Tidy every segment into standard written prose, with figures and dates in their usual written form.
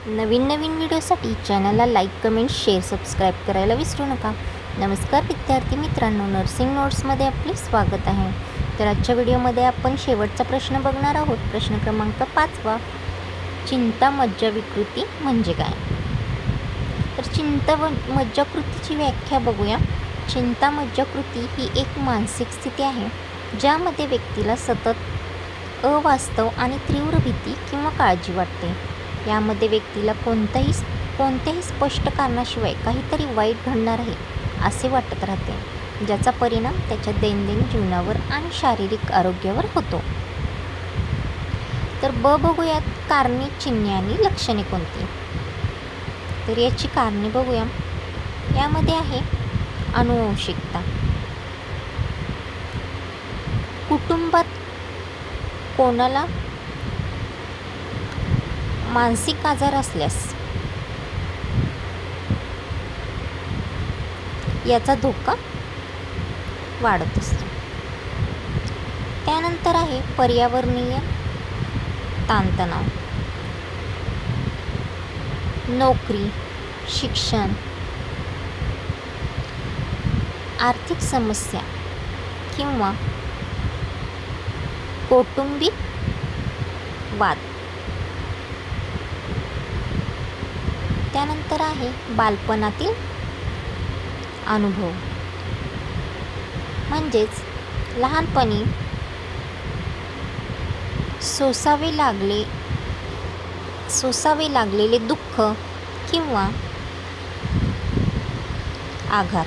नवीन व्हिडिओसाठी चॅनलला like, comment, share, subscribe करायला विसरू नका. नमस्कार विद्यार्थी मित्रांनो, नर्सिंग नोट्समध्ये आपले स्वागत आहे. तर आजच्या व्हिडिओमध्ये आपण शेवटचा प्रश्न बघणार आहोत. प्रश्न क्रमांक 5. चिंता मज्जा विकृती म्हणजे काय? तर चिंता मज्जाकृतीची व्याख्या बघूया. चिंता मज्जाकृती ही एक मानसिक स्थिती आहे ज्यामध्ये व्यक्तीला सतत अवास्तव आणि तीव्र भीती किंवा काळजी वाटते. यामध्ये व्यक्तीला कोणत्याही स्पष्ट कारणाशिवाय काहीतरी वाईट घडणार आहे असे वाटत राहते, ज्याचा परिणाम त्याच्या दैनंदिन जीवनावर आणि शारीरिक आरोग्यावर होतो. तर बघूयात कारणे, चिन्हे आणि लक्षणे कोणती. तर याची कारणे बघूया. यामध्ये आहे आनुवंशिकता. कुटुंबात कोणाला मानसिक आजार असल्यास याचा धोका वाढत असतो. त्यानंतर आहे पर्यावरणीय ताणतणाव. नोकरी, शिक्षण, आर्थिक समस्या किंवा कौटुंबिक वाद. त्यानंतर आहे बालपणातील अनुभव, म्हणजेच लहानपणी सोसावे लागलेले दुःख किंवा आघात.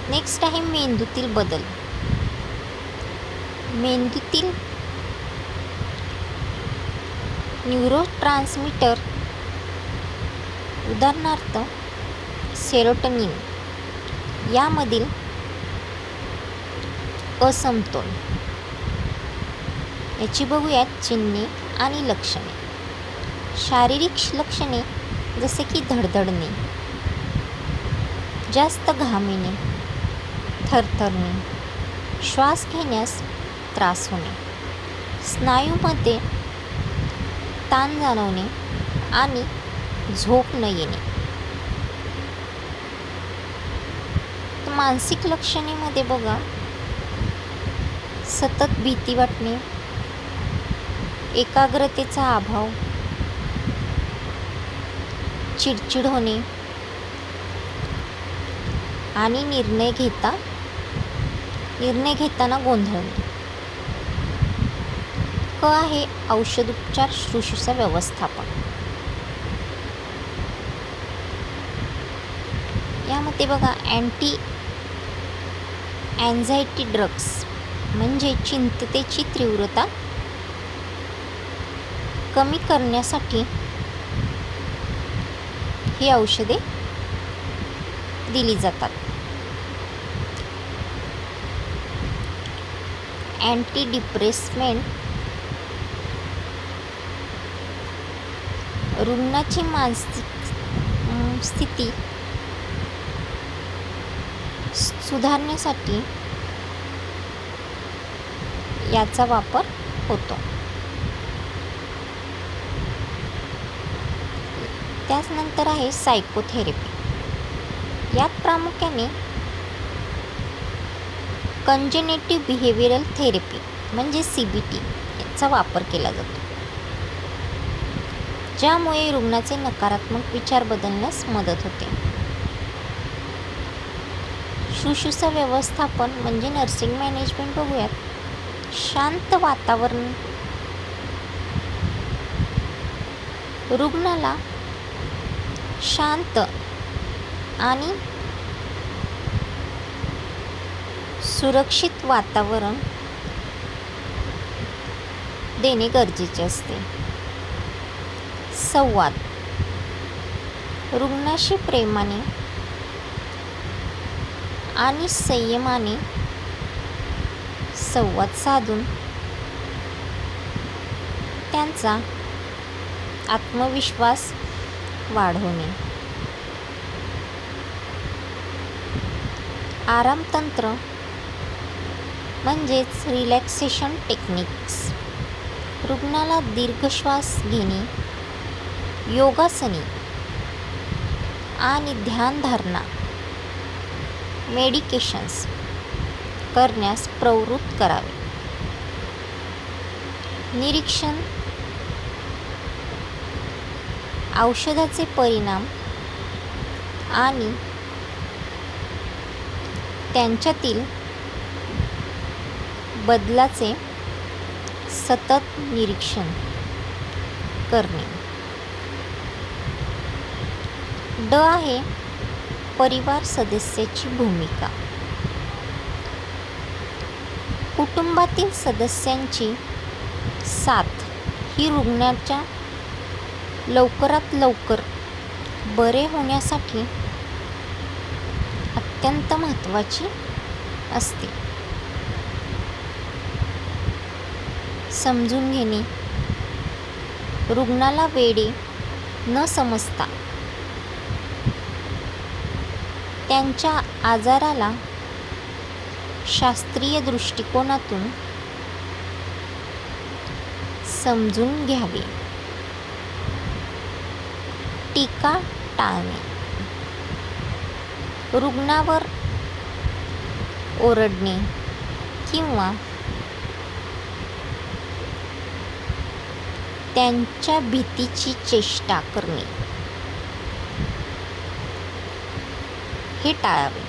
नेक्स्ट आहे मेंदूतील बदल. मेंदूतील न्यूरोट्रान्समीटर, उदाहरणार्थ सेरोटोनिन, यामधील असमतोल. याची बघूयात चिन्हे आणि लक्षणे. शारीरिक लक्षणे जसे की धडधडणे, जास्त घाम येणे, थरथरणे, श्वास घेण्यास त्रास होणे, स्नायूमध्ये ताण जाणवणे आणि झोप न येणे. मानसिक लक्षणेमध्ये बघा, सतत भीती वाटणे, एकाग्रतेचा अभाव, चिडचिड होणे आणि निर्णय घेताना गोंधळणे. क आहे औषधोपचार, शुश्रूषा व्यवस्थापन. यामध्ये बघा अँटी अँझायटी ड्रग्स, म्हणजे चिंतेची तीव्रता कमी करण्यासाठी ही औषधे दिली जातात. अँटी डिप्रेसमेंट, रुग्णाची मानसिक स्थिती सुधारण्यासाठी याचा वापर होतो. त्याचनंतर आहे सायकोथेरपी. यात प्रामुख्याने कंजेनेटिव्ह बिहेवियरल थेरपी म्हणजे CBT याचा वापर केला जातो, ज्यामुळे रुग्णाचे नकारात्मक विचार बदलण्यास मदत होते. शुश्रूषा व्यवस्थापन म्हणजे नर्सिंग मॅनेजमेंट बघूयात. शांत वातावरण, रुग्णाला शांत आणि सुरक्षित वातावरण देणे गरजेचे असते. संवाद, रुग्णाशी प्रेमाने आणि संयमाने संवाद साधून त्यांचा आत्मविश्वास वाढवणे. आरामतंत्र म्हणजेच रिलॅक्सेशन टेक्निक्स, रुग्णाला दीर्घ श्वास घेणे योगासने आणि ध्यानधारणा मेडिकेशन्स करण्यास प्रवृत्त करावे. निरीक्षण औषधाचे परिणाम आणि त्यांच्यातील बदलाचे सतत निरीक्षण करणे. ड आहे परिवार सदस्याची भूमिका. कुटुंबातील सदस्यांची साथ ही रुग्णाच्या लवकरात लवकर बरे होण्यासाठी अत्यंत महत्त्वाची असते. समजून घेणे, रुग्णाला वेडे न समजता त्यांच्या आजाराला शास्त्रीय दृष्टिकोनातून समजून घ्यावे. टीका टाळणे, रुग्णावर ओरडणे किंवा त्यांच्या भीतीची चेष्टा करणे हे टाळावे.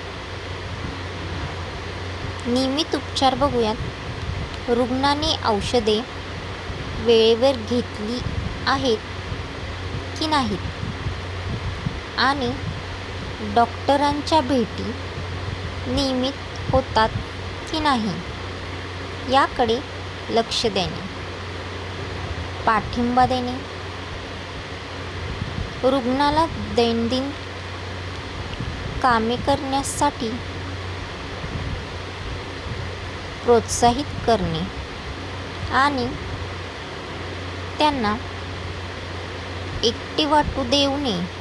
नियमित उपचार बघूयात. रुग्णाने औषधे वेळेवर घेतली आहेत की नाहीत आणि डॉक्टरांच्या भेटी नियमित होतात की नाही याकडे लक्ष देणे. पाठिंबा देणे, रुग्णाला दैनंदिन कामे करण्यासाठी प्रोत्साहित करणे आणि त्यांना एकटे वाटू देऊ नये